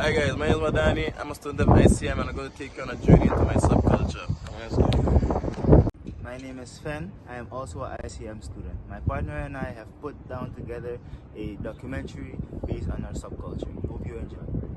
Hi guys, my name is Madani. I'm a student of ICM and I'm going to take you on a journey into my subculture. Let's go. My name is Sven. I am also an ICM student. My partner and I have put down together a documentary based on our subculture. Hope you enjoy.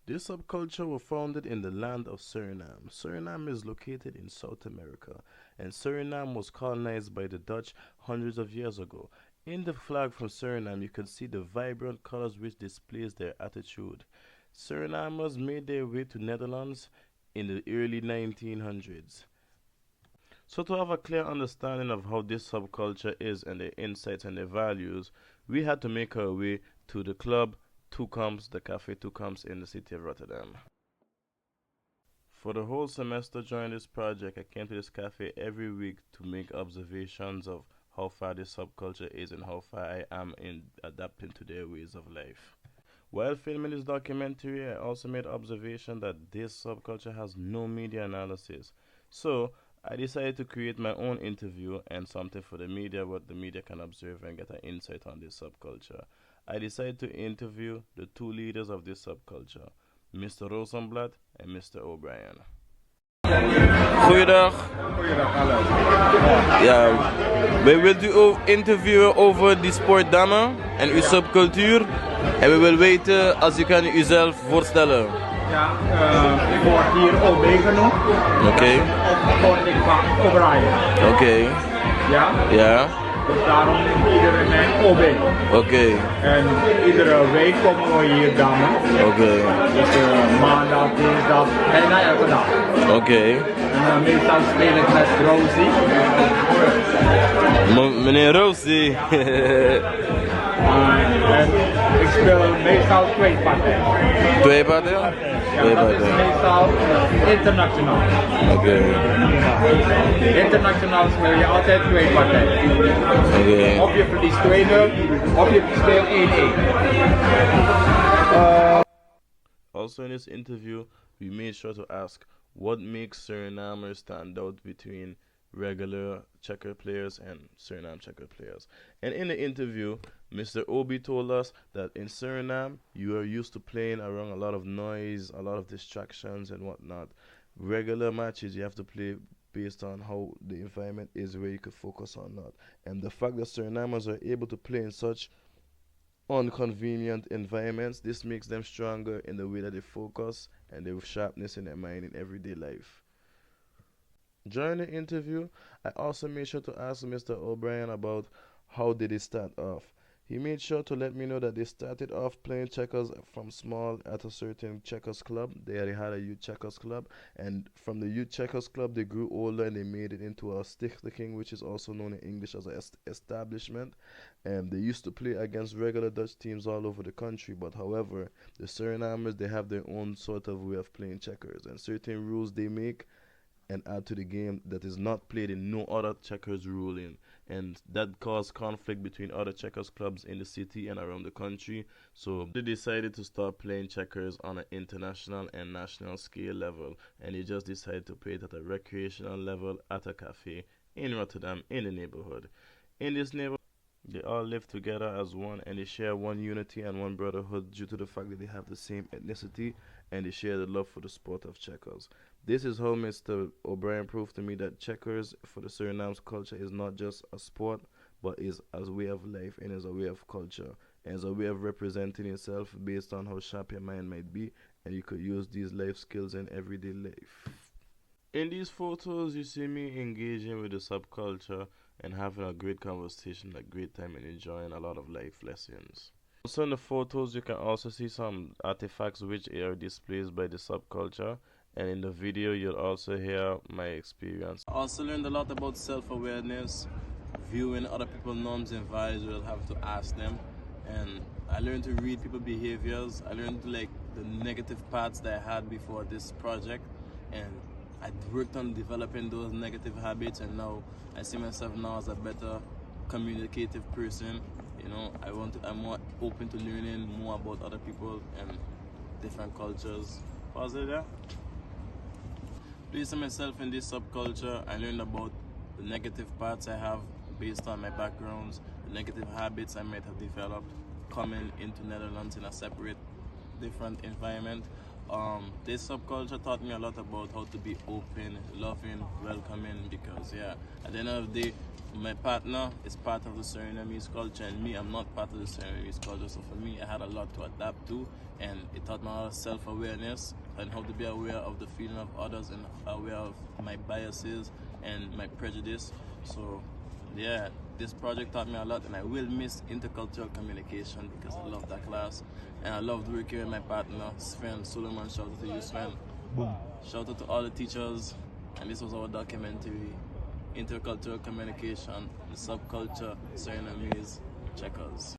This subculture was founded in the land of Suriname. Suriname is located in South America, and Suriname was colonized by the Dutch hundreds of years ago. In the flag from Suriname, you can see the vibrant colors which displays their attitude. Surinamers made their way to Netherlands in the early 1900s. So to have a clear understanding of how this subculture is and their insights and their values, we had to make our way to the club Toekomst, the Cafe Toekomst in the city of Rotterdam. For the whole semester during this project, I came to this cafe every week to make observations of how far this subculture is and how far I am in adapting to their ways of life. While filming this documentary, I also made observation that this subculture has no media analysis. So I decided to create my own interview and something for the media, what the media can observe and get an insight on this subculture. I decided to interview the two leaders of this subculture, Mr. Rosenblad and Mr. O'Brien. Goeiedag. Ja, wij willen u interviewen over die sportdame en uw subcultuur. En we willen weten als u kan uzelf voorstellen. Ja, ik word hier OB genoemd. Oké. Opvolging van O'Brien. Oké. Ja? Ja. Dus daarom noemt iedereen mij OB. Oké. En iedere week komen we hier dammen. Oké. Dus maandag, dinsdag, bijna elke dag. Oké. En meestal speel ik met Rosie. Meneer Rosie. En ik speel meestal twee partijen. Twee partijen? Ja, dat is meestal internationaal. Oké. Internationaal speel je altijd twee partijen. Oké. Of je verliest 2-0, of je speelt 1-1. Also in this interview, we made sure to ask what makes Surinamers stand out between regular checker players and Suriname checker players. And in the interview, Mr. Obi told us that in Suriname, you are used to playing around a lot of noise, a lot of distractions and whatnot. Regular matches, you have to play based on how the environment is, where you could focus or not. And the fact that Surinamers are able to play in such inconvenient environments, this makes them stronger in the way that they focus and their sharpness in their mind in everyday life. During the interview, I also made sure to ask Mr. O'Brien about how did they start off. He made sure to let me know that they started off playing checkers from small at a certain checkers club. They had a youth checkers club, and from the youth checkers club they grew older and they made it into a stichting, which is also known in English as an establishment. And they used to play against regular Dutch teams all over the country, but however, the Surinamers, they have their own sort of way of playing checkers, and certain rules they make and add to the game that is not played in no other checkers ruling, and that caused conflict between other checkers clubs in the city and around the country. So they decided to start playing checkers on an international and national scale level, and they just decided to play it at a recreational level at a cafe in Rotterdam in the neighborhood. In this neighborhood, they all live together as one, and they share one unity and one brotherhood due to the fact that they have the same ethnicity and they share the love for the sport of checkers. This is how Mr. O'Brien proved to me that checkers for the Suriname's culture is not just a sport, but is a way of life and is a way of culture and is a way of representing yourself based on how sharp your mind might be, and you could use these life skills in everyday life. In these photos, you see me engaging with the subculture and having a great conversation, a great time, and enjoying a lot of life lessons. Also in the photos, you can also see some artifacts which are displayed by the subculture, and in the video, you'll also hear my experience. I also learned a lot about self-awareness, viewing other people's norms and values. We'll have to ask them, and I learned to read people's behaviors. I learned to like the negative parts that I had before this project, and I worked on developing those negative habits, and now I see myself now as a better communicative person. You know, I'm more open to learning more about other people and different cultures. Pause it there. Placing myself in this subculture, I learned about the negative parts I have based on my backgrounds, the negative habits I might have developed, coming into Netherlands in a separate, different environment. This subculture taught me a lot about how to be open, loving, welcoming, because yeah, at the end of the day, my partner is part of the Surinamese culture and me, I'm not part of the Surinamese culture. So for me, I had a lot to adapt to, and it taught me a lot of self-awareness and how to be aware of the feeling of others and aware of my biases and my prejudice. So yeah, this project taught me a lot, and I will miss intercultural communication because I love that class. And I loved working with my partner, Sven Solomon. Shout out to you, Sven. Boom. Shout out to all the teachers. And this was our documentary, Intercultural Communication, the Subculture, Surinamese Checkers.